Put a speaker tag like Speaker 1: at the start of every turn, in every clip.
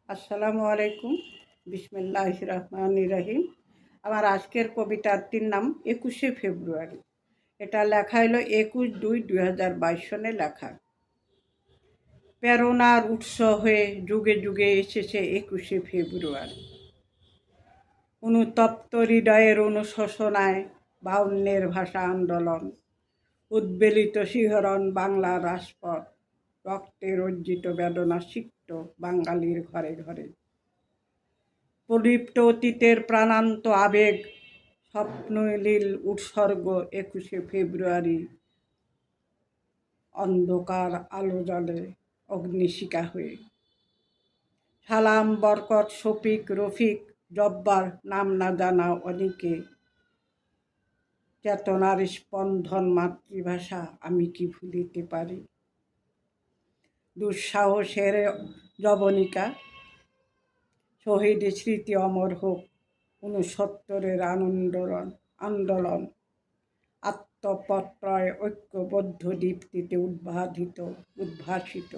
Speaker 1: আসসালামু আলাইকুম। বিসমিল্লাহির রহমানির রহিম। আমার আজকের কবিতাটির নাম 21শে ফেব্রুয়ারি। এটা লেখা হলো 21/2/2022 সনে লেখা। প্রেরণার উৎস হয়ে যুগে যুগে এসেছে 21শে ফেব্রুয়ারি। অনুতপ্ত হৃদয়ের অনুশোচনায় বাউন্নের ভাষা আন্দোলন, উদ্বেলিত শিহরণ বাংলার রাজপথ, রক্তে রঞ্জিত বেদনা সিক্ত বাঙালির ঘরে ঘরে। প্রদীপ্ত অতীতের প্রাণান্ত আবেগ, স্বপ্নলীল উৎসর্গ 21শে ফেব্রুয়ারি। অন্ধকার আলো জলে অগ্নিশিখা হয়ে। সালাম, বরকত, শফিক, রফিক, জব্বার, নাম না জানা অনেকে। চেতনার স্পন্দন মাতৃভাষা আমি কি ভুলিতে পারি। দুঃসাহসের যবনিকা, শহীদ স্মৃতি অমর হোক। 69-এর আন্দোলন আত্মপত্রয় ঐক্যবদ্ধ দীপ্তিতে উদ্ভাসিত।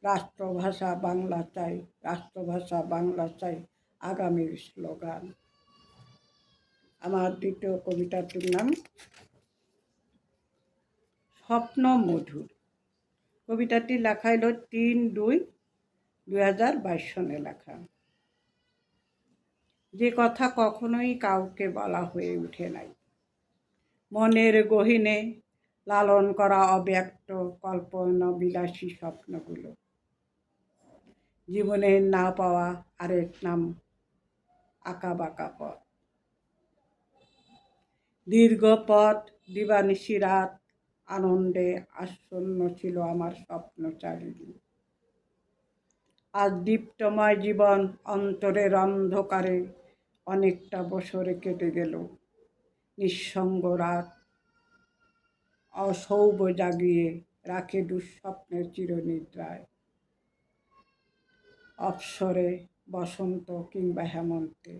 Speaker 1: রাষ্ট্রভাষা বাংলা চাই, রাষ্ট্রভাষা বাংলা চাই, আগামীর স্লোগান। আমার দ্বিতীয় কবিতাটির নাম স্বপ্ন মধুর। কবিতাটি লেখা হলো 3/2/2022 সনে লেখা। যে কথা কখনোই কাউকে বলা হয়ে ওঠে নাই, মনের গহীনে লালন করা অব্যক্ত কল্পনা বিলাসী স্বপ্নগুলো। জীবনের না পাওয়া আরেক নাম আঁকাবাঁকা পথ। দীর্ঘ পথ, দিবানিশি রাত, আনন্দে আচ্ছন্ন ছিল আমার স্বপ্ন চারিদিন। আজ দীপ্তময় জীবন অন্তরের অন্ধকারে অনেকটা বছরে কেটে গেল। নিঃসঙ্গ রাত অসৌভ জাগিয়ে রাখে দুঃস্বপ্নের চিরনিদ্রায়। অবসরে, বসন্ত কিংবা হেমন্তে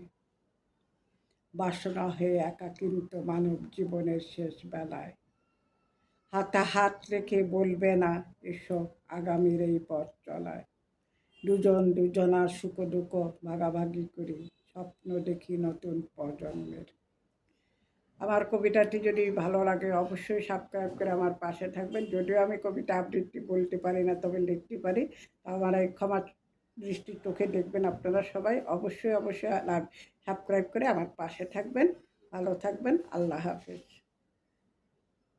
Speaker 1: বাসনা হয়ে একা কিন্তু মানব জীবনের শেষ বেলায়। হাতে হাত রেখে বলবে না এসো আগামীর এই পথ চলায়। দুজন দুজনার সুখ দুঃখ ভাগাভাগি করি, স্বপ্ন দেখি নতুন প্রজন্মের। আমার কবিতাটি যদি ভালো লাগে অবশ্যই সাবস্ক্রাইব করে আমার পাশে থাকবেন। যদিও আমি কবিতা আবৃত্তি বলতে পারি না, তবে লিখতে পারি। আমার এই ক্ষমা দৃষ্টির চোখে দেখবেন আপনারা সবাই। অবশ্যই সাবস্ক্রাইব করে আমার পাশে থাকবেন। ভালো থাকবেন। আল্লাহ হাফেজ।